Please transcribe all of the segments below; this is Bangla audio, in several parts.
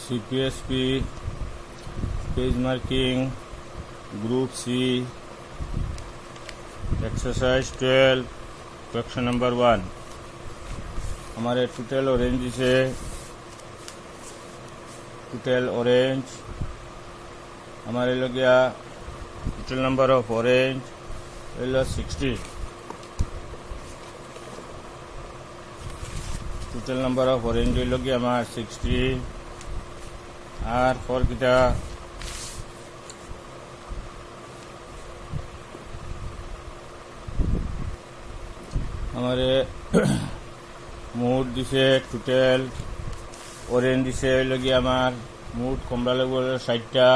CPSP, page marking, group C, exercise 12, question number 1. हमारे टोटल ऑरेंज से टोटल ऑरेंज हमारे लोग गया total number of orange 60. Total number of orange लोग गया हमारे 60 और फॉर किता हमारे মুড দিছে টোটাল অরেঞ্জ দিছে লগে আমার মুড কমলা লাগবে 60টা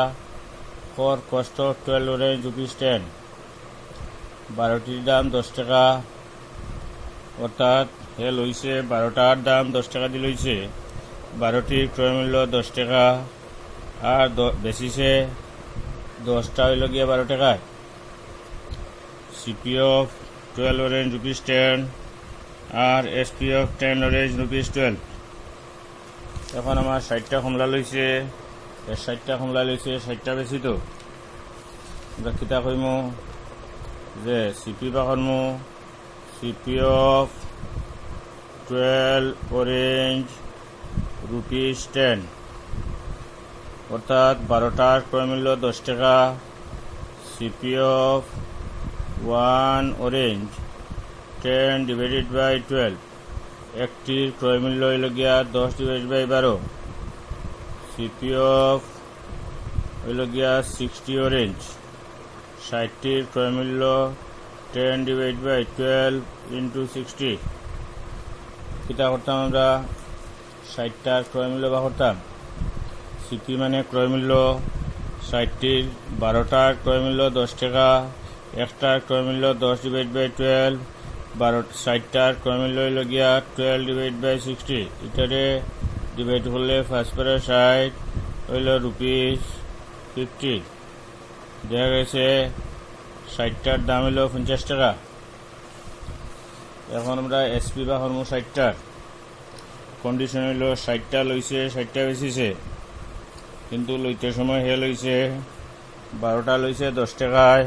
ফর কস্ট অফ 12 অরেঞ্জ ₹10 12টির দাম 10 টাকা অর্থাৎ হে লইছে 12টার দাম 10 টাকা দিয়ে লইছে 12টির ক্রয় মূল্য 10 টাকা আর বেশিছে 10টা হইল গিয়ে 12 টাকায় সিপি অফ 12 অরেঞ্জ ₹10 আর এসপি অফ 10 অরেঞ্জ ₹12. এখন আমার 60টা কমলা লইছে 60টা কমলা লইছে 60টা বেশি তো আমরা কিতা কইমু যে সিপি বা করমু সিপি অফ 12 অরেঞ্জ ₹10 অর্থাৎ 12টার ক্রয় মূল্য 10 টাকা CP of 1 orange 10 divided by 12 একটির ক্রয় মূল্য হইল গিয়া 10 divided by 12 সিপি অফ হইল গিয়া 60 অরেঞ্জ 60টির ক্রয় মূল্য 10 divided by 12 into 60 কিতা করতাম আমরা 60টার ক্রয় মূল্য বা করতাম সিপি মানে ক্রয় মূল্য 60টির 12টার ক্রয় মূল্য 10 টাকা একটার ক্রয় মূল্য 10 divided by 12 60টার ক্রয় মূল্য হইল গিয়া 12 divided by 60 এটারে ডিভাইড করলে 5 করে 60 হইল ₹50 দেখা গেছে 60টার দাম হইল 50 টাকা. এখন আমরা এসপি বা হরমো 60টার কন্ডিশন হইল 60টা লইছে 60টা বেশিছে কিন্তু লইতে সময় হে লইছে 12টা লইছে 10 টাকায়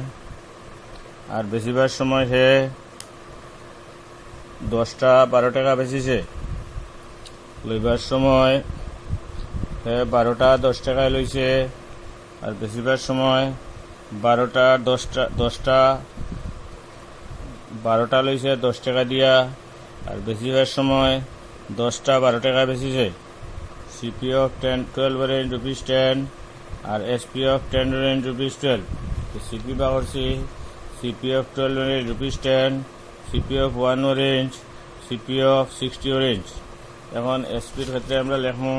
আর বেশিবার সময় হে 10টা 12 টাকা বেশিছে লইবার সময় হে 12টা 10 টাকায় লইছে আর বেশিবার সময় 12টা 12টা লইছে 10 টাকা দিয়া আর বেশিবার সময় 10টা 12 টাকা বেশিছে সিপি অফ 12 অরেঞ্জ ₹10 আর এসপি অফ 10 অরেঞ্জ ₹12. সিপি বা করছি CP of 12 orange ₹10 CP of 1 orange CP of 60 orange. এখন এসপির ক্ষেত্রে আমরা লিখবো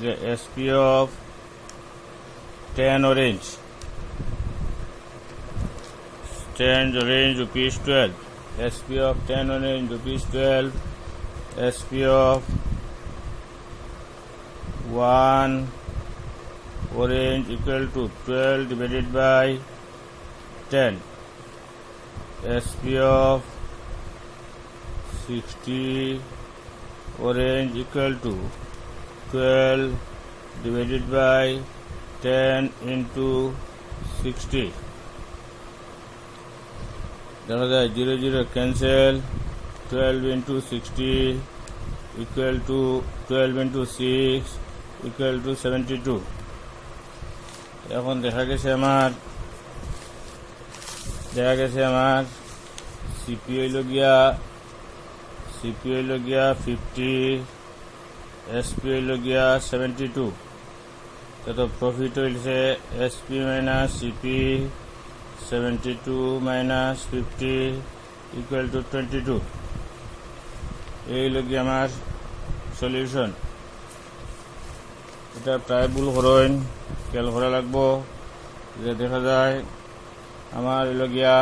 যে SP of 10 orange 10 orange ₹12 SP of 10 orange ₹12 SP of 1 orange equal to 12 divided by 10 SP of 60 orange equal to 12 divided by 10 into 60 দেখা যায় 0 0 cancel 12 into 60 equal to 12 into 6 equal to 72. এখন দেখা গেছে আমার সিপি হইল গিয়া 50 এসপি হইল গিয়া 72 তত প্রফিট হইছে SP minus CP 72 minus 50 equal to 22. এই হইল গিয়া আমার সলিউশন. এটা প্রায় ভুল করেন খেয়াল করা লাগবো যে দেখা যায় আমার হইল গিয়া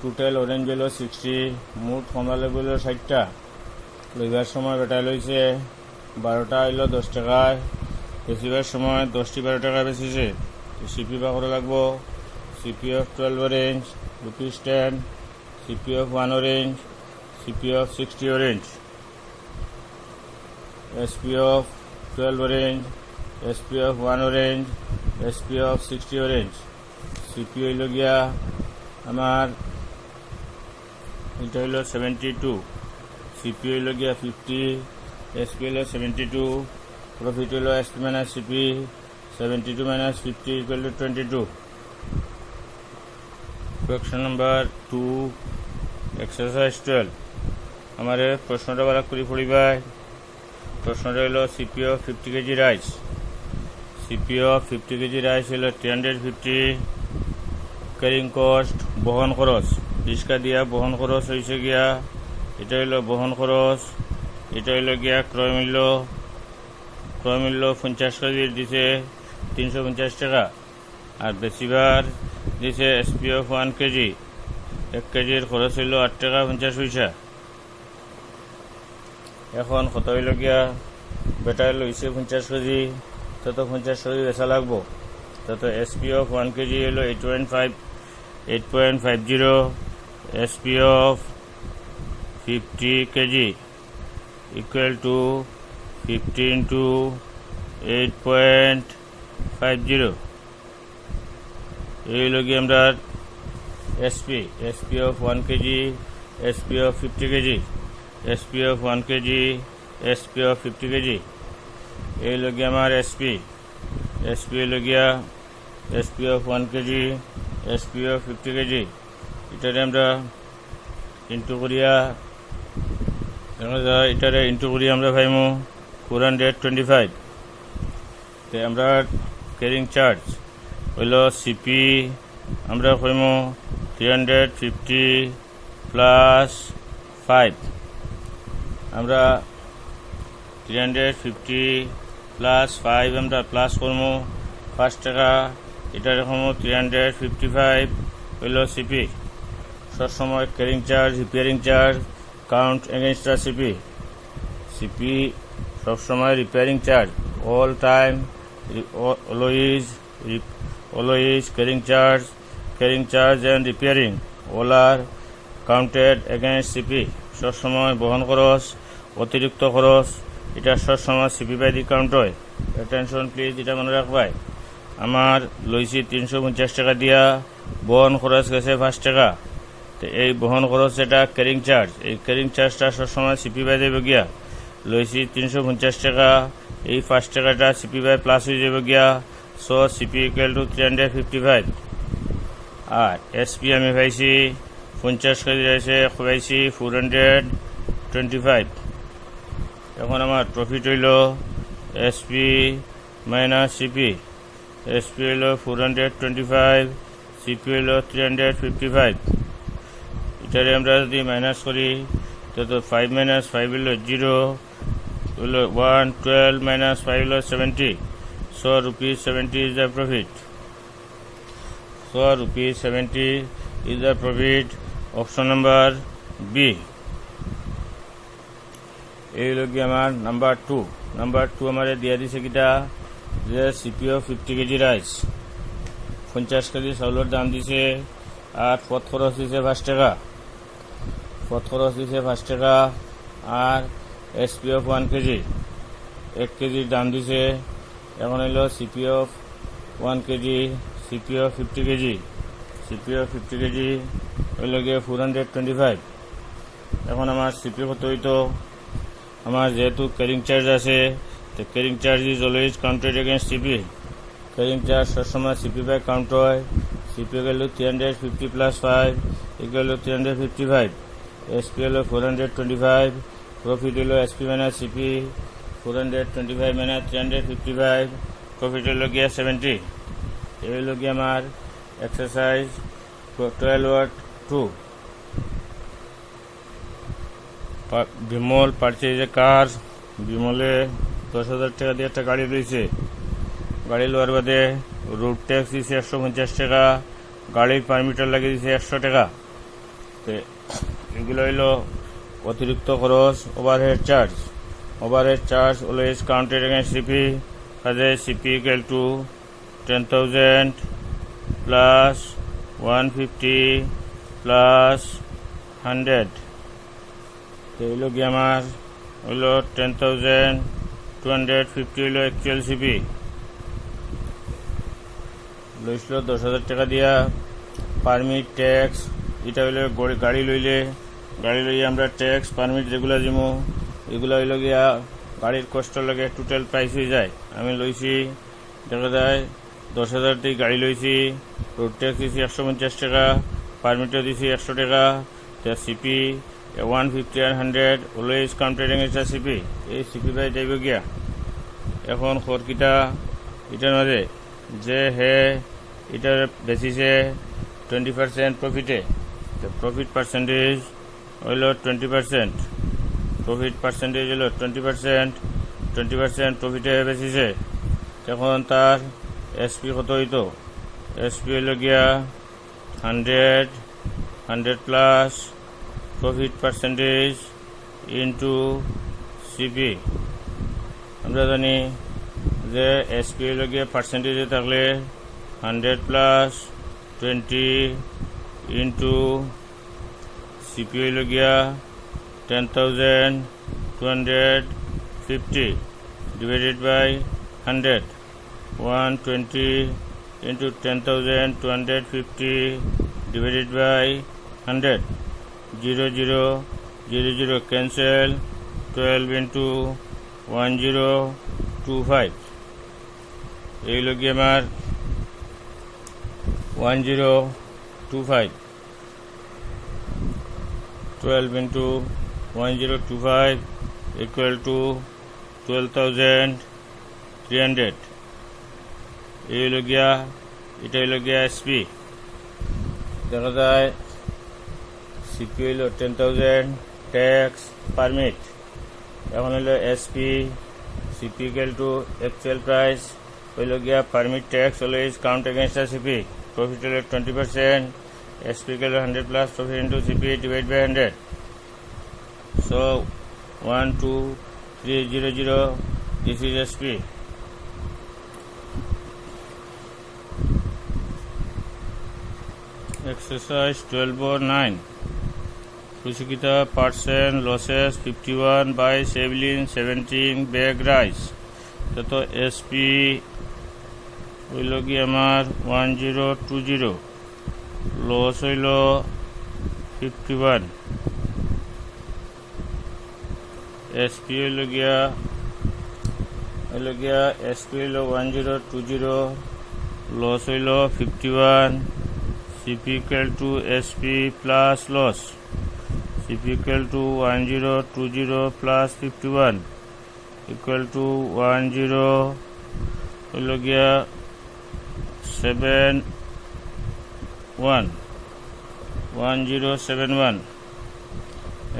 টোটাল অরেঞ্জ হইল 60 মুঠ কমলা লেবু হইল 60টা লইবার সময় বেটা লইছে 12টা হইল 10 টাকায় বেশিবার সময় 10টি 12 টাকা বেশিছে সিপি বা করা লাগবো CP of 12 orange ₹10 CP of 1 orange CP of 60 orange SP of 12 orange, SP of 1 orange, SP of 60 orange. CP হইল গিয়া আমার এটা হইল 72, CP হইল গিয়া 50, SP হইল 72, প্রফিট হইল SP minus CP, 72 minus 50 equal to 22. Question number 2, exercise 12. हमारे प्रश्नটা বালা করি পড়িবাই। প্রশ্নটা হলো CP of 50 kg rice. CP of 50 kg rice হলো 350, ক্যারিং কস্ট বহন খরচ রিস্কা দিয়া বহন খরচ হয়েছে গিয়া, এটা হইল বহন খরচ, এটা হইল গিয়া ক্রয় মূল্য 50 কেজির দিছে 350 টাকা, আর বেশিবার দিছে SP of 1 কেজি, 1 কেজির খরচ হইল 8 টাকা 50 পয়সা। এখন কত হইল গিয়া বেটা লইছে 50 কেজি, তত 50 কেজি বেচা লাগবো, তত SP of 1 কেজি হইল 8.50, SP of 50 KG equal to 50 into 8.50. এই হইল গিয়ে আমরা SP of 1 KG, SP of 50 KG, SP of 1 KG, SP of 50 KG. এই হইল গিয়ে আমার SP হইল গিয়া SP of 1 KG, SP of 50 KG. এটারে আমরা ইন্টু করিয়া আমরা পাইমু 425। তো আমরা ক্যারিং চার্জ হইল CP আমরা পাইমু 350 প্লাস 5, আমরা 350 প্লাস 5 আমরা প্লাস করবো 5 টাকা, এটা রকম 355 হইল CP। সবসময় carrying charge, repairing charge count against the CP সবসময় repairing charge, all time always carrying charge and repairing all are counted against CP. সবসময় বহন খরচ, অতিরিক্ত খরচ এটা সবসময় CP বাই দি কাউন্ট হয়। অ্যাটেনশন প্লিজ, এটা মনে রাখবাই। আমার লইছি 350 টাকা দিয়া, বহন খরচ গেছে 5 টাকা, তো এই বহন খরচ এটা ক্যারিং চার্জ, এই ক্যারিং চার্জটা সবসময় CP বাই দেবে গিয়া। লইছি 350 টাকা, এই 5 টাকাটা CP বাই প্লাস হয়ে যাবে গিয়া, সো CP ইকুয়াল টু 355। আর SP আমি পাইছি 50 কেজি আছে, পাইছি 425। এখন আমার প্রফিট হইল SP মাইনাস CP, SP হইল 425, CP হইল 355। এটারে আমরা যদি মাইনাস করি তো 5 minus 5 হইল 0, হইল 1, 12 minus 5 হইল 70, so rupees 70 is the profit. So rupees 70 is the profit. Option number B. এই হলো কি আমার নাম্বার 2 আমাদের দিয়া দিছে কিটা যে CP of 50 KG rice, 50 KG চাউলের দাম দিছে, আর পথ খরচ দিছে 5 টাকা, আর SP of 1 কেজি, 1 কেজির দাম দিছে। এখন হইল CP of 1 KG, CP of 50 KG, হইল গিয়ে 425। এখন আমার CP কত হইতো, আমার যেহেতু ক্যারিং চার্জ আছে, তো carrying charge is always counted against CP। Carrying charge সবসময় CP বাই কাউন্ট হয়। CP গেল 350 প্লাস 5 ইকুয়াল টু 355, SP হল 425, প্রফিট হল SP minus CP, 425 minus 355, profit হল গিয়া 70। এই হল গিয়ে আমার এক্সারসাইজ 12.2। বিমল পারচেজ এ কার, বিমলে 10,000 টাকা দিয়ে একটা গাড়ি রয়েছে, গাড়ি লওয়ার বাদে রোড ট্যাক্স দিয়েছে 150 টাকা, গাড়ির পারমিটার লাগিয়ে দিয়েছে 100 টাকা। তো এগুলো হইল অতিরিক্ত খরচ, overhead charge always counted against CP। কাজে CP equal two 10,000 plus 150 plus 100। তো হইল কি আমার হইল 10,000 250 হইল অ্যাকচুয়াল সিপি লইছিল 10,000 টাকা দিয়া পারমিট ট্যাক্স এটা হইলে গাড়ি লইলে আমরা ট্যাক্স পারমিট যেগুলো দিমু এগুলো হইল গিয়া গাড়ির কষ্ট লাগে টোটাল প্রাইস হয়ে যায় আমি লইছি দেখা যায় 10,000 দিয়ে গাড়ি লইছি রোড ট্যাক্স দিছি 150 টাকা পারমিটও দিছি 100 টাকা সিপি 150 and 100 অলওয়েজ কাউন্টারিং এটা সিপি এই সিপি বাই যাইব গিয়া এখন খরকিটা এটার মাঝে যে হে এটার বেচিছে 20% প্রফিটে প্রফিট পার্সেন্টেজ হইল 20% প্রফিট পার্সেন্টেজ হইল 20% প্রফিটে বেচিছে তখন তার এসপি কত হইতো এসপি হইল গিয়া 100 plus profit percentage into CP আমরা জানি যে এসপি হইল গিয়া পার্সেন্টেজে থাকলে 100 প্লাস 20 ইন্টু সিপি হইল গিয়া 10,250 divided by 100 120 into 10,250 divided by 100 0 0 0 0 cancel 12 into 1025 এই হলো গিয়ে আমার 1025 12 into 1025 equal to 12,300 এই হলো গিয়া এটা হলো গিয়া এসপি দেখা যায় সিপি হইল 10,000 ট্যাক্স পারমিট এখন হইলো SP CP equal to actual price হইল গিয়া permit tax always count against the CP profit হইল 20% SP equal 100 plus profit into CP divide by 100 so 12300 this is SP exercise 12/9 Kushikita percent losses 51 by 17 bag rice तो SP হইল কি আমার 1020 লস হইল 51 SP হইল গিয়া SP হইল 1020 লস হইল 51 CP equal to SP plus loss CP equal to 1020 plus 51 equal to 10 হইল গিয়া 1071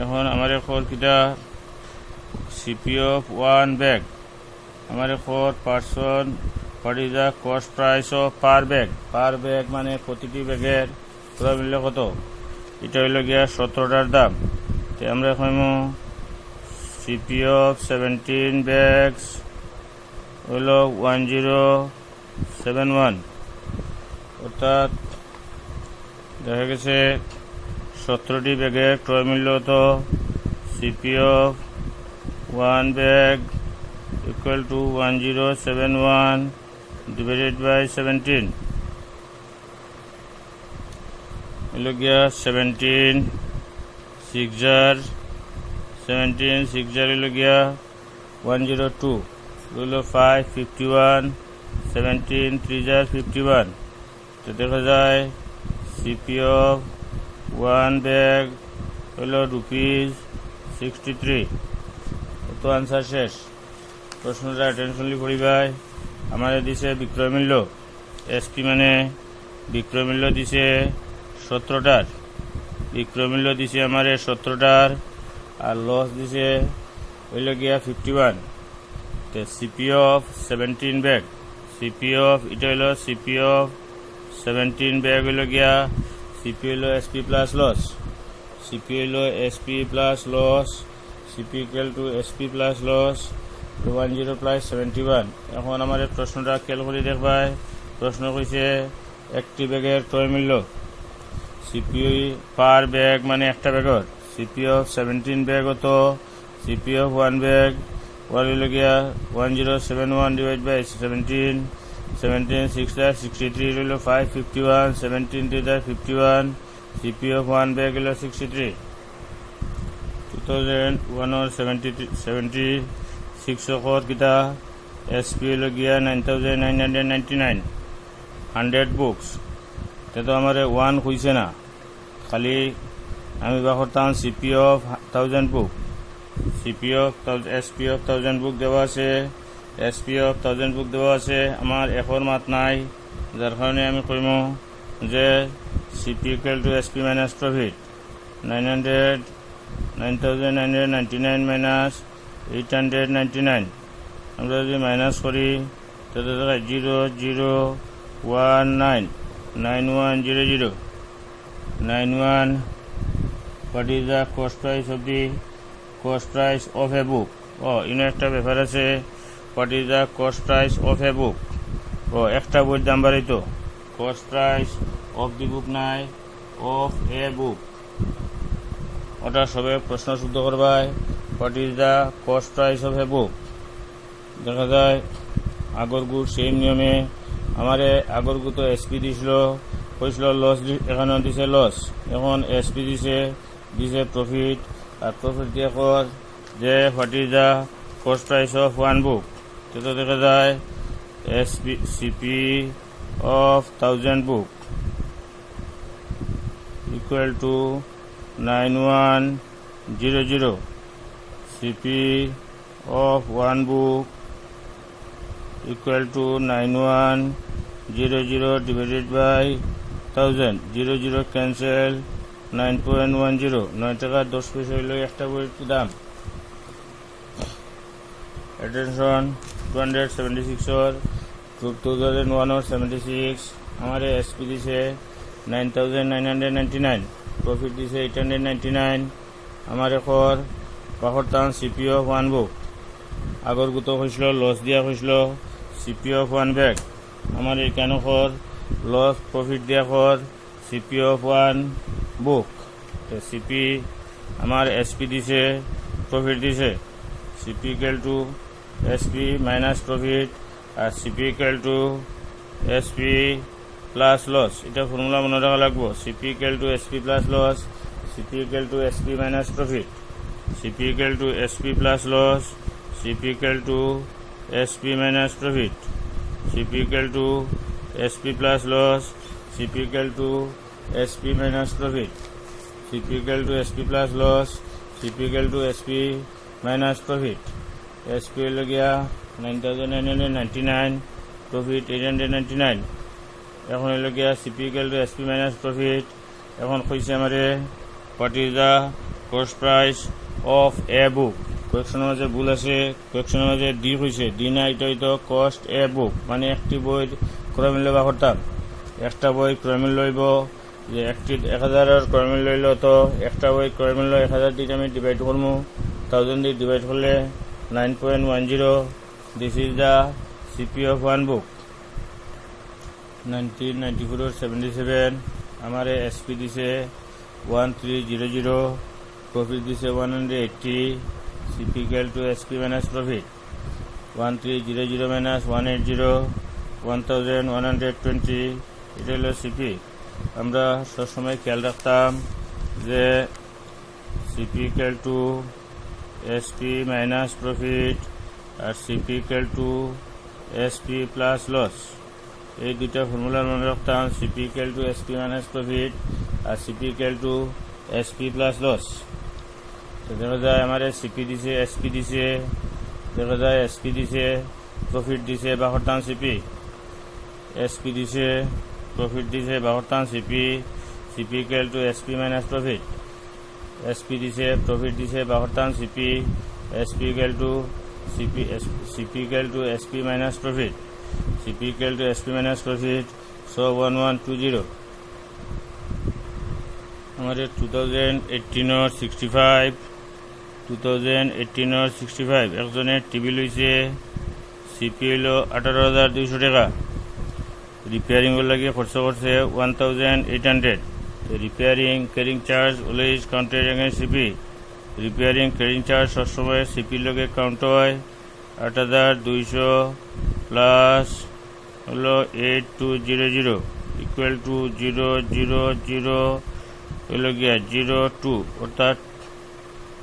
এখন আমার কিটা CP of 1 bag हमारे 4 person what is the cost price of per bag মানে প্রতিটি ব্যাগের ক্রয় মূল্য কত এটা হইল গিয়া 17টার দাম তো আমরা এখন CP of 17 bags হইল 1071 অর্থাৎ দেখা গেছে 17টি ব্যাগের ক্রয় মূল্য তো CP of 1 bag equal to 1071 divided by 17 হলো গিয়া 17 6 হলো গিয়া 102 হলো 5 51 17 3 51 তো দেখা যায় CP of 1 bag হলো ₹63 তো আনসার শেষ প্রশ্নটা অ্যাটেনশনলি পড়িবাই আমাদের দিছে বিক্রয় মূল্য এসপি মানে বিক্রয় মূল্য দিছে 17টার বিক্রয় মূল্য দিছে আমার 17টার আর লস দিছে হইল গিয়া 51 তো CP of 17 bag CP of এটা হইল সিপি অফ 17 ব্যাগ হইল গিয়া সিপি হইল এসপি প্লাস লস সিপি হইল SP plus loss CP equal to SP plus loss 10 plus 71 এখন আমাদের প্রশ্নটা খেয়াল করে দেখবাই প্রশ্ন কইছে একটি ব্যাগের ক্রয় মূল্য সিপি পার ব্যাগ মানে একটা ব্যাগের সিপি অফ 17 ব্যাগ হতো সিপি অফ 1 ব্যাগ ওয়ার হইল গিয়া 1071 ডিভাইড বাই 17, 17 6 63 হইল 551, 17 3 51, সিপি অফ 1 ব্যাগ হইল 63, 2176 কত কিতা এসপি হইল গিয়া 9999, 100 বুকস। তো আমার 1 হইছে না, খালি আমি বা করতাম CP of 1000 book, SP of 1000 বুক দেওয়া আছে, এসপি অফ 1000 বুক দেওয়া আছে। আমার এখন মাত নাই, যার কারণে আমি কইম যে CP equal to SP minus profit 9999 minus 899। আমরা যদি মাইনাস করি তাহলে 0019 9100 91। What is the cost price of a book? একটা ব্যাপার আছে, what is the cost price of a book? একটা বইয়ের দাম বাড়াইতো, cost price of the book নাই, of a book। ওটা সবে প্রশ্ন শুদ্ধ করবাই, what is the cost price of a book? দেখা যায় আগর গুড় সেম নিয়মে আমারে আগর গু তো এসপি দিছিল, কইছিল লস, এখানেও দিছে লস, এখন এসপি দিছে প্রফিট। আর প্রফিট দিয়ে কর যে what is the cost price of 1 বুক, তো দেখা যায় CP of 1000 book equal to 9100, CP of 1 book equal to 9100 divided by 1000, 00 cancel, 9.10, 9 টাকা 10 পয়সা হইল একটা বইয়ের দাম। Attention 276 2176 আমার এসপি দিছে 9999, প্রফিট দিছে 899। আমার এখন পাহরতাম সিপি অফ 1 বুক, আগর গুতো হয়েছিল লস দিয়া হয়েছিল সিপি অফ 1 ব্যাগ, আমার এখানে কর লস প্রফিট দিয়া কর সিপি অফ 1 বুক। তো সিপি আমার এসপি দিছে প্রফিট দিছে, CP equal to SP minus profit, আর CP equal to SP plus loss. এটা ফর্মুলা মনে রাখা লাগবো, CP equal to SP plus loss, CP equal to SP minus profit, CP equal to SP plus loss, CP equal to SP minus profit, CP equal to SP plus loss, CP equal to SP minus profit, CP equal to SP plus loss, CP equal to SP minus profit. SP হল গিয়া 9999, প্রফিট 899। এখন হইল গিয়া CP equal to SP minus profit. এখন কইছে আমারে what is the cost price of a book. কোয়েকশনের মাঝে ভুল আছে, কোয়েকশনের মাঝে ডি হয়েছে, ডি না, এটা হইতো কস্ট এ বুক, মানে একটি বই ক্রয় মূল্য বা করতাম, একটা বই ক্রয় মূল্য লইব যে 1000 ক্রয় মূল্য লইল, তো একটা বই ক্রয় মূল্য 1000 দিয়ে আমি ডিভাইড করবো, 1000 দিয়ে ডিভাইড করলে 9.10। This is the CP of 1 বুক। 1994-77 আমার এসপি দিছে 1300, প্রফিট দিছে 180, CP equal to SP minus profit 1300 minus 180, 1120। এটা হলো সিপি। আমরা সবসময় খেয়াল রাখতাম যে CP equal to SP minus profit আর CP equal to SP plus loss, এই দুইটা ফর্মুলার মনে রাখতাম, CP equal to SP minus profit আর CP equal to SP plus loss. তো দেখা যায় আমার সিপি দিছে, এসপি দিছে, দেখা যায় এসপি দিছে, প্রফিট দিছে বা করতাম সিপি, এসপি দিছে, প্রফিট দিছে বা করতাম CP, CP equal to SP minus profit, SP দিছে, প্রফিট দিছে বা করতাম CP, SP equal to CP equal to SP minus profit, CP equal to SP minus profit. So 1120 আমাদের 2018-65 একজনের টিভি লইছে, সিপি হইল 18,200 টাকা, রিপেয়ারিং লাগে খরচ করছে 1,800। Repairing carrying charge always counted against CP, repairing carrying charge সবসময় সিপির লগে কাউন্ট হয়। 8200 প্লাস হলো 8200 ইকুয়াল টু 000 হলো গিয়া 02 অর্থাৎ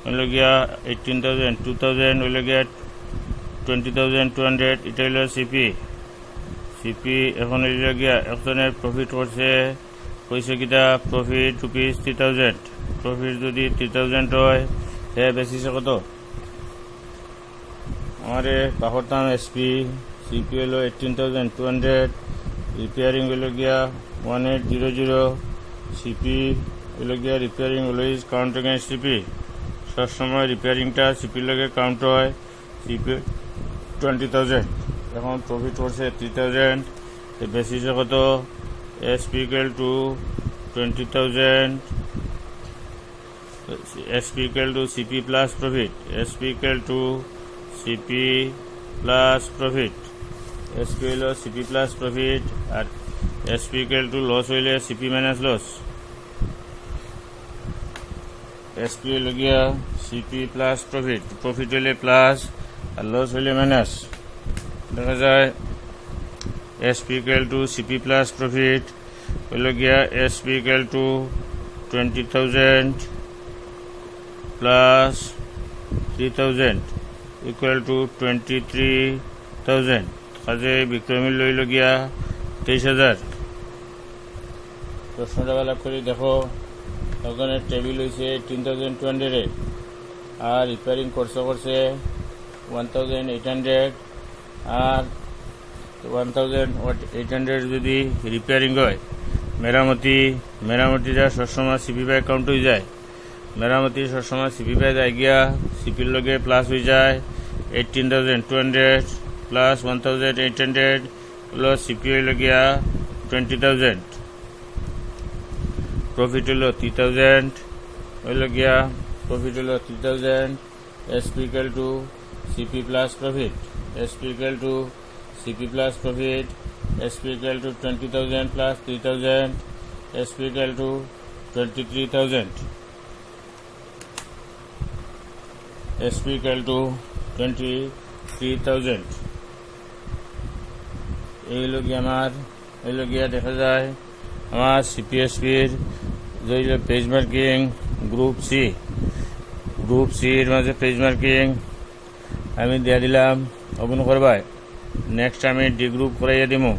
হলো গিয়া 18,000 2000 হলো গিয়া 20,200 এটা হলো সিপি এখন হইল গিয়া একজনের প্রফিট করছে কইছে কিটা প্রফিট রুপিস 3000 প্রফিট যদি 3000 হয় হে বেশিছে কত আমারে পাহরতাম সিপি হলো 18,200 রিপেয়ারিং হইল গিয়া 1800 সিপি হইল গিয়া repairing always count against CP সবসময় রিপেয়ারিংটা সিপির লগে কাউন্ট হয় সিপি 20,000 এখন প্রফিট করছে 3,000 বেশিছে কত SP equal to 20,000 SP equal to CP plus profit SP equal to CP plus profit SP হলো CP plus profit R SP equal to loss হইলে CP minus loss SP হলো গিয়া CP plus profit হইলে প্লাস আর লস হইলে মাইনাস দেখা যায় SP equal to CP plus profit হইল গিয়া SP equal to 20,000 plus 3,000 equal to 23,000 কাজে বিক্রয় মূল্য হইল গিয়া 23,000 প্রশ্নটা ভালো করে দেখো ওখানে টেবিল হয়েছে 18,200 আর রিপেয়ারিং করছে 1,800 আর 1,800 যদি রিপেয়ারিং হয় মেরামতিটা সবসময় সিপি বাই কাউন্ট হয়ে যায় মেরামতি সবসময় সিপি বাই যায় গিয়া সিপির লগে প্লাস হয়ে যায় 18,200 প্লাস 1,800 প্লাস সিপি হইল গিয়া 20,000 প্রফিট হইল 3,000 হইল গিয়া প্রফিট হইল 3,000 SP equal to CP plus profit SP equal to CP plus profit SP equal to 20,000 plus 3,000 SP equal to 23,000 SP equal to 23,000 এই লগিয়া দেখা যায় আমার সিপিএসপির যে পেজ মার্কিং গ্রুপ সির মাঝে পেজ মার্কিং আমি দিয়া দিলাম ওপেন করবাই নেক্সট আমি ডি গ্রুপ করাইয়া দিমু